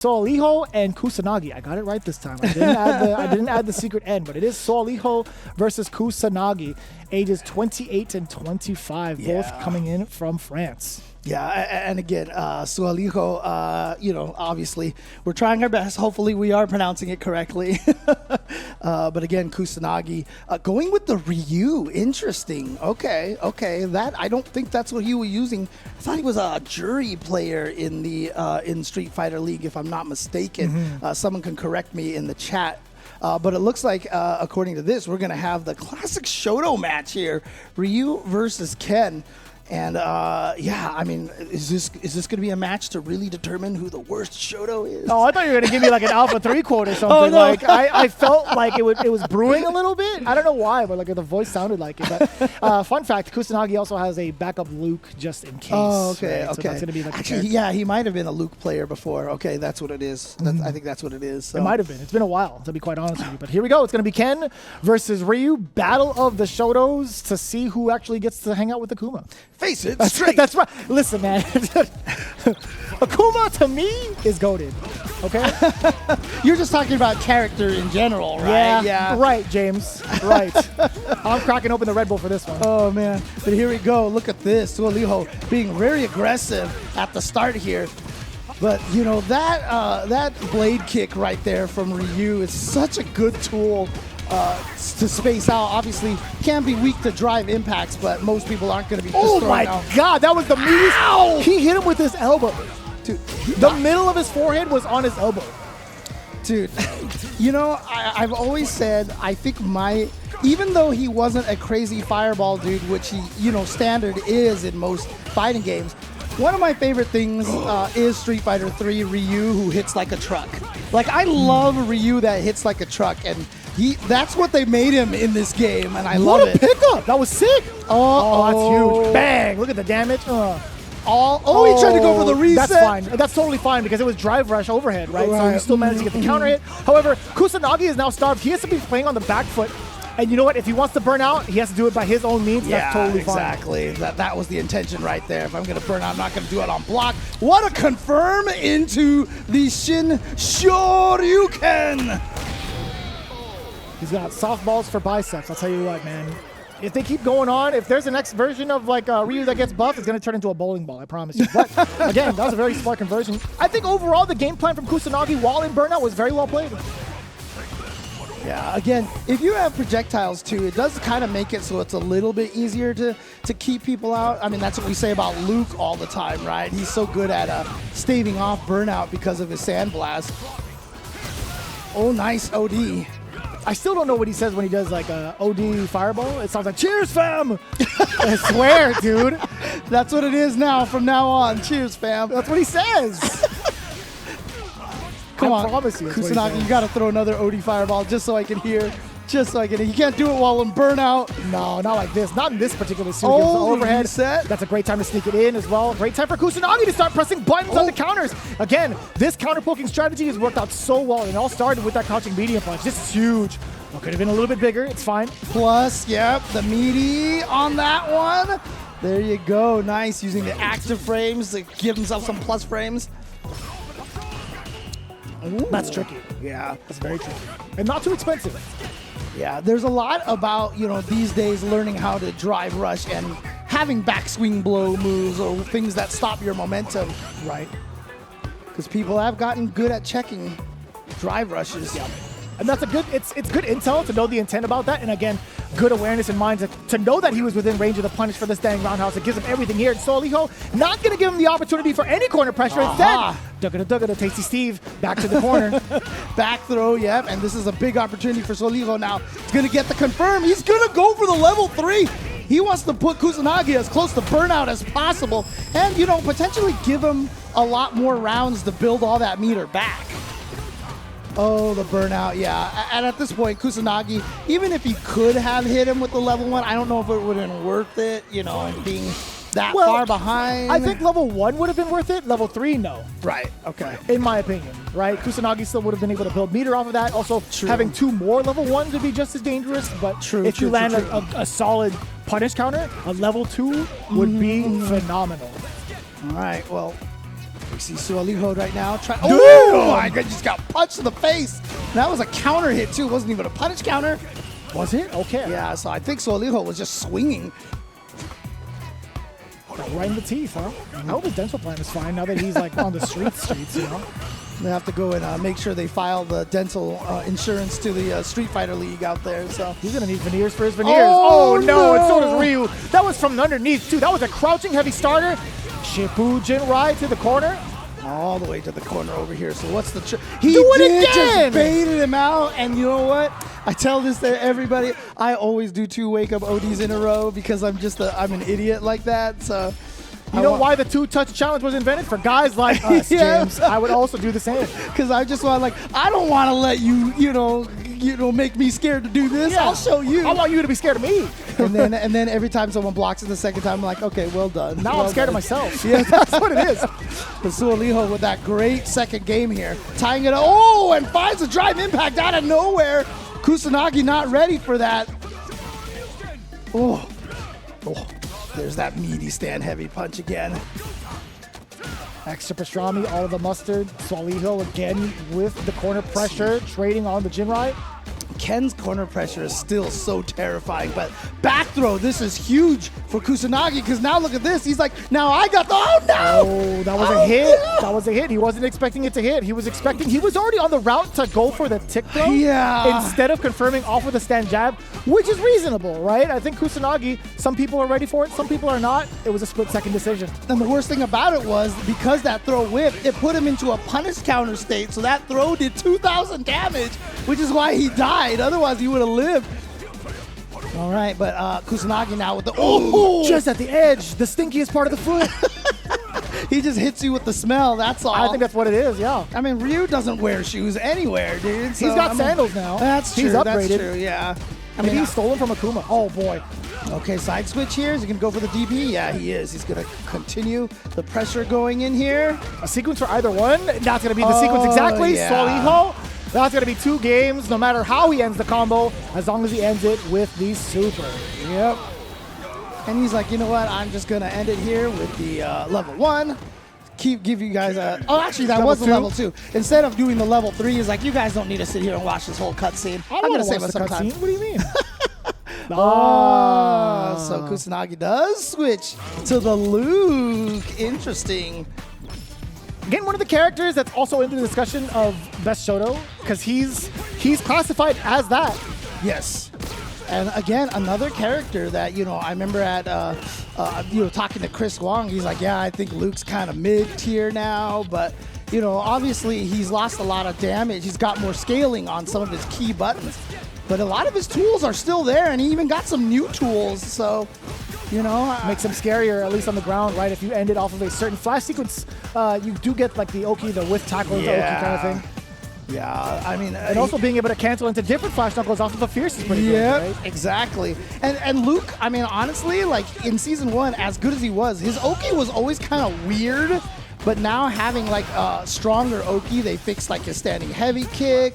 Soualiho and Kusanagi. I got it right this time. I didn't add the secret N, but it is Soualiho versus Kusanagi, ages 28 and 25, both coming in from France. Yeah, and again, Soualiho, you know, obviously, we're trying our best. Hopefully, we are pronouncing it correctly. But again, Kusanagi, going with the Ryu. Interesting. Okay. That I don't think that's what he was using. I thought he was a jury player in the in Street Fighter League, if I'm not mistaken. Someone can correct me in the chat. But it looks like, according to this, we're going to have the classic Shoto match here, Ryu versus Ken. And yeah, I mean, is this going to be a match to really determine who the worst Shoto is? Oh, I thought you were going to give me like an Alpha 3 quote or something. Oh, no. Like I felt like it was brewing a little bit. I don't know why, but like the voice sounded like it. But fun fact, Kusanagi also has a backup Luke just in case. Oh, okay, right? So that's going to be like actually, yeah, he might have been a Luke player before. Okay, that's what it is. I think that's what it is. So. It might have been. It's been a while, to be quite honest with you. But here we go. It's going to be Ken versus Ryu. Battle of the Shotos to see who actually gets to hang out with Akuma. Face it straight. That's right. Listen, man. Akuma, to me, is goated. Okay? You're just talking about character in general, right? Yeah. Right, James. Right. I'm cracking open the Red Bull for this one. Oh, man. But here we go. Look at this. Soualiho being very aggressive at the start here. But, you know, that blade kick right there from Ryu is such a good tool to space out. Obviously, can be weak to drive impacts, but most people aren't going to be just Oh my out. God, that was the meanest. He hit him with his elbow. Dude, the middle of his forehead was on his elbow. Dude, you know, I've always said, I think even though he wasn't a crazy fireball dude, which he, you know, standard is in most fighting games, one of my favorite things is Street Fighter 3 Ryu, who hits like a truck. Like, I love Ryu that hits like a truck, and that's what they made him in this game, and I love it. What a pickup! That was sick! Oh, that's huge. Bang! Look at the damage. He tried to go for the reset. That's fine. That's totally fine because it was drive rush overhead, right? So he still managed to get the counter hit. However, Kusanagi is now starved. He has to be playing on the back foot. And you know what? If he wants to burn out, he has to do it by his own means. Yeah, that's totally fine. Exactly. That was the intention right there. If I'm going to burn out, I'm not going to do it on block. What a confirm into the Shin Shoryuken. He's got softballs for biceps. I'll tell you what, man. If they keep going on, if there's a next version of like Ryu that gets buffed, it's going to turn into a bowling ball, I promise you. But again, that was a very smart conversion. I think overall the game plan from Kusanagi while in burnout was very well played. Yeah, again, if you have projectiles too, it does kind of make it so it's a little bit easier to keep people out. I mean, that's what we say about Luke all the time, right? He's so good at staving off burnout because of his sandblast. Oh, nice OD. I still don't know what he says when he does like a OD fireball. It sounds like, cheers, fam! I swear, dude. That's what it is now, from now on. Cheers, fam. That's what he says. Come on, I promise you. Kusanagi, you got to throw another OD fireball just so I can hear. Just so I can hear. You can't do it while in burnout. No, not like this. Not in this particular suit. Oh, overhead. Reset. That's a great time to sneak it in as well. Great time for Kusanagi to start pressing buttons on the counters. Again, this counter-poking strategy has worked out so well. It all started with that crouching medium punch. This is huge. Well, could have been a little bit bigger. It's fine. Plus, yep, the meaty on that one. There you go. Nice. Using the active frames to give himself some plus frames. Ooh. That's tricky. Yeah. That's very tricky. And not too expensive. Yeah, there's a lot about, you know, these days learning how to drive rush and having backswing blow moves or things that stop your momentum, right? Because people have gotten good at checking drive rushes. Yeah. And that's it's good intel to know the intent about that. And again, good awareness in mind to know that he was within range of the punish for this dang roundhouse. It gives him everything here. And Soualiho not going to give him the opportunity for any corner pressure. Instead, dugga Tasty Steve back to the corner. Back throw, yep. And this is a big opportunity for Soualiho now. He's going to get the confirm. He's going to go for the level 3. He wants to put Kusanagi as close to burnout as possible and, you know, potentially give him a lot more rounds to build all that meter back. Oh, the burnout, yeah. And at this point, Kusanagi, even if he could have hit him with the level 1, I don't know if it would have been worth it, you know, and being that far behind. I think level 1 would have been worth it. Level 3, no. Right, okay. In my opinion, right? Kusanagi still would have been able to build meter off of that. Also, having 2 more level 1s would be just as dangerous. But if you land a solid punish counter, a level 2 would be phenomenal. All right, well, see Soualiho right now. Oh my god, just got punched in the face. That was a counter hit too. It wasn't even a punish counter. Was it? Okay. Yeah, so I think Soualiho was just swinging. Right in the teeth, huh? I hope his dental plan is fine now that he's like on the streets, you know? They have to go and make sure they file the dental insurance to the Street Fighter League out there. So he's gonna need veneers for his veneers. Oh no, and so does Ryu. That was from underneath too. That was a crouching heavy starter. Shippuden ride to the corner. All the way to the corner over here. So what's the he Do it did again! Just baited him out, and you know what? I tell this to everybody. I always do 2 wake-up ODs in a row because I'm an idiot like that. So you know why the 2-touch challenge was invented? For guys like us, Yeah. James. I would also do the same. Because I just want I don't want to let you make me scared to do this. Yeah. I'll show you. I want you to be scared of me. and then every time someone blocks it the second time, I'm like, okay, well done. Now well I'm scared done. of myself. Yeah, That's what it is. But Soualiho with that great second game here, tying it up. Oh, and finds a drive impact out of nowhere. Kusanagi not ready for that. Oh, there's that meaty stand heavy punch again. Extra pastrami, all of the mustard. Soualiho again with the corner pressure, trading on the Jinrai. Ken's corner pressure is still so terrifying, but back throw, this is huge for Kusanagi because now look at this. He's like, now I got the, oh no! Oh, that was a hit. No! That was a hit. He wasn't expecting it to hit. He was already on the route to go for the tick throw. Yeah. Instead of confirming off with a stand jab, which is reasonable, right? I think Kusanagi, some people are ready for it, some people are not. It was a split-second decision. And the worst thing about it was because that throw whipped, it put him into a punish counter state. So that throw did 2,000 damage, which is why he died. Otherwise, he would have lived. All right, but Kusanagi now with the Just at the edge, the stinkiest part of the foot. he just hits you with the smell. That's all. I think that's what it is, yeah. I mean, Ryu doesn't wear shoes anywhere, dude. So, He's got sandals now. That's true. He's upgraded. That's true. Yeah. Maybe he's stolen from Akuma. Oh boy. Okay, side switch here. Is he gonna go for the DP? Yeah, he is. He's gonna continue the pressure going in here. A sequence for either one. That's gonna be the sequence exactly. Yeah. Soualiho. That's gonna be 2 games, no matter how he ends the combo, as long as he ends it with the super. Yep. And he's like, you know what? I'm just gonna end it here with the level 1. Give you guys a. Oh, actually, that was the level 2. Instead of doing the level 3, he's like, you guys don't need to sit here and watch this whole cutscene. I'm gonna save us some time. What do you mean? So Kusanagi does switch to the Luke. Interesting. Again, one of the characters that's also in the discussion of Best Shoto, because he's classified as that. Yes. And again, another character that, I remember at, talking to Chris Wong, he's like, yeah, I think Luke's kind of mid-tier now, but, obviously he's lost a lot of damage. He's got more scaling on some of his key buttons, but a lot of his tools are still there, and he even got some new tools, so, Makes him scarier, at least on the ground, right? If you end it off of a certain flash sequence, you do get like the Oki, the with tackle, the Oki kind of thing. Yeah, I mean, and also being able to cancel into different flash knuckles off of the fierce is pretty good, right? Exactly. And Luke, I mean, honestly, like in season 1, as good as he was, his Oki was always kind of weird. But now having like a stronger Oki, they fixed like his standing heavy kick.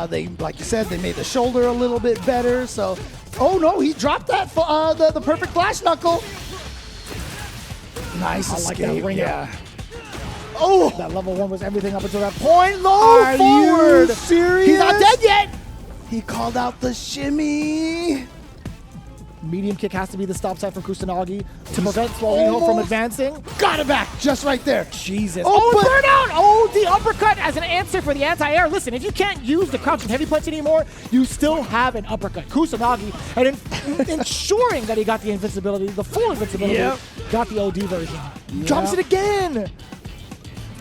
They, like you said, they made the shoulder a little bit better. So, oh no, he dropped that the perfect flash knuckle. Nice escape. Like that ring. Yeah. Oh, that level 1 was everything up until that point. Low Are forward. you serious? He's not dead yet. He called out the shimmy. Medium kick has to be the stop sign for Kusanagi to prevent Soualiho from advancing. Got it back just right there. Jesus. Oh, but burnout! Oh, the uppercut as an answer for the anti-air. Listen, if you can't use the crouching heavy punch anymore, you still have an uppercut. Kusanagi, and ensuring that he got the invincibility, the full invincibility, got the OD version. Jumps it again.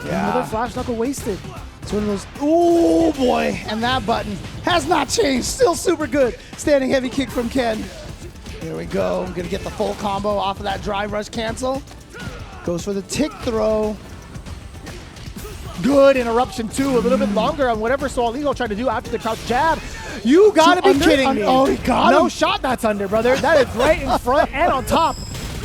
Yeah. Another flash knuckle wasted. It's one of those, oh boy, and that button has not changed. Still super good. Standing heavy kick from Ken. Here we go. I'm gonna get the full combo off of that drive rush cancel. Goes for the tick throw. Good interruption too, a little bit longer on whatever Soualiho tried to do after the crouch jab. You gotta be kidding me. Oh, he got him. No shot that's under, brother. That is right in front and on top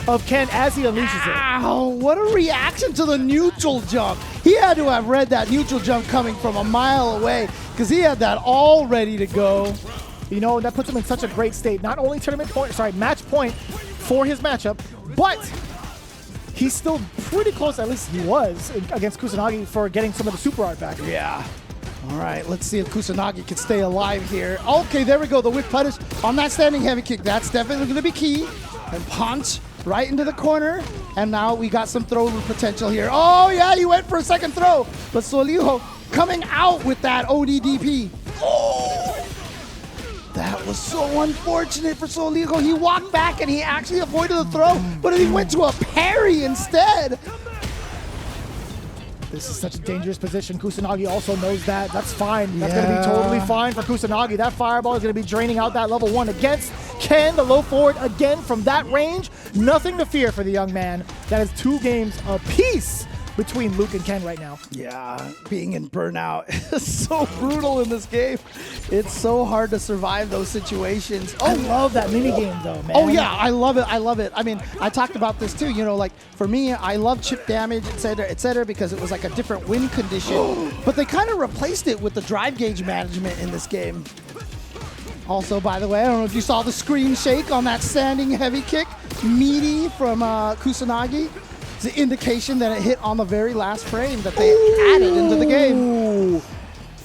of Ken as he unleashes it. Ow, what a reaction to the neutral jump. He had to have read that neutral jump coming from a mile away because he had that all ready to go. That puts him in such a great state. Not only match point for his matchup, but he's still pretty close, at least he was, against Kusanagi for getting some of the super art back. Yeah. All right, let's see if Kusanagi can stay alive here. Okay, there we go. The whip punish on that standing heavy kick. That's definitely going to be key. And punch right into the corner. And now we got some throw potential here. Oh, yeah, he went for a second throw. But Soualiho coming out with that ODDP. Oh! That was so unfortunate for Soualiho. He walked back and he actually avoided the throw, but he went to a parry instead. This is such a dangerous position. Kusanagi also knows that. That's fine. That's going to be totally fine for Kusanagi. That fireball is going to be draining out that level 1 against Ken. The low forward again from that range. Nothing to fear for the young man. That is 2 games apiece between Luke and Ken right now. Yeah, being in burnout is so brutal in this game. It's so hard to survive those situations. I love that mini game though, man. Oh yeah, I love it. I love it. I mean, I talked about this too. You know, like for me, I love chip damage, et cetera, because it was like a different win condition. But they kind of replaced it with the drive gauge management in this game. Also, by the way, I don't know if you saw the screen shake on that standing heavy kick, meaty from Kusanagi. The indication that it hit on the very last frame that they added into the game.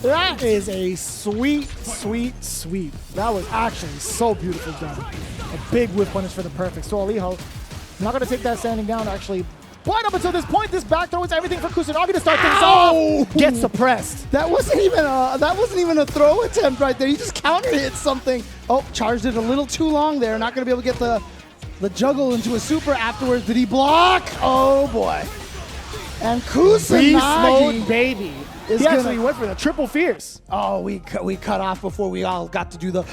That is a sweet, sweet, sweet. That was actually so beautiful done. A big whip punish for the perfect. Soualiho not going to take that standing down actually. But up until this point, this back throw is everything for Kusanagi to start things off. Gets suppressed. That wasn't even a throw attempt right there. He just counter hit something. Oh, charged it a little too long there. Not going to be able to get the juggle into a super afterwards. Did he block? Oh boy. And Kusanagi. Beast mode, baby. He actually went for the triple fierce. Oh, we cut off before we all got to do the.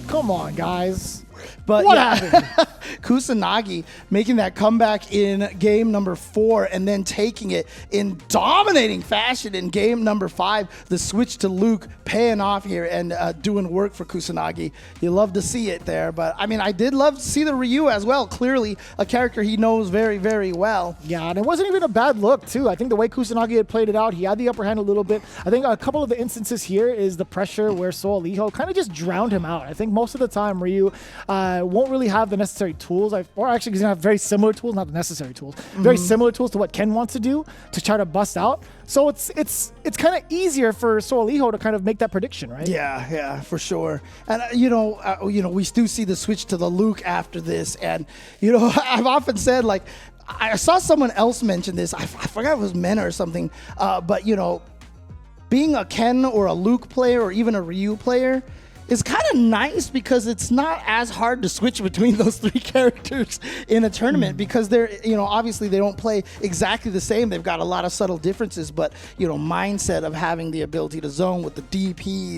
Come on, guys. But what yeah, happened? Kusanagi making that comeback in game number 4 and then taking it in dominating fashion in game number 5. The switch to Luke paying off here and doing work for Kusanagi. You love to see it there. But I mean, I did love to see the Ryu as well. Clearly a character he knows very, very well. Yeah, and it wasn't even a bad look too. I think the way Kusanagi had played it out, he had the upper hand a little bit. I think a couple of the instances here is the pressure where Soualiho kind of just drowned him out. I think most of the time Ryu won't really have the necessary tools, or actually he's going to have very similar tools, not the necessary tools, very similar tools to what Ken wants to do to try to bust out. So it's kind of easier for Soualiho to kind of make that prediction, right? Yeah, for sure. And you know, we do see the switch to the Luke after this, and you know, I've often said, like, I saw someone else mention this. I forgot if it was Mena or something, but you know, being a Ken or a Luke player or even a Ryu player is kind of nice because it's not as hard to switch between those 3 characters in a tournament because they're, you know, obviously they don't play exactly the same. They've got a lot of subtle differences, but, you know, mindset of having the ability to zone with the DPs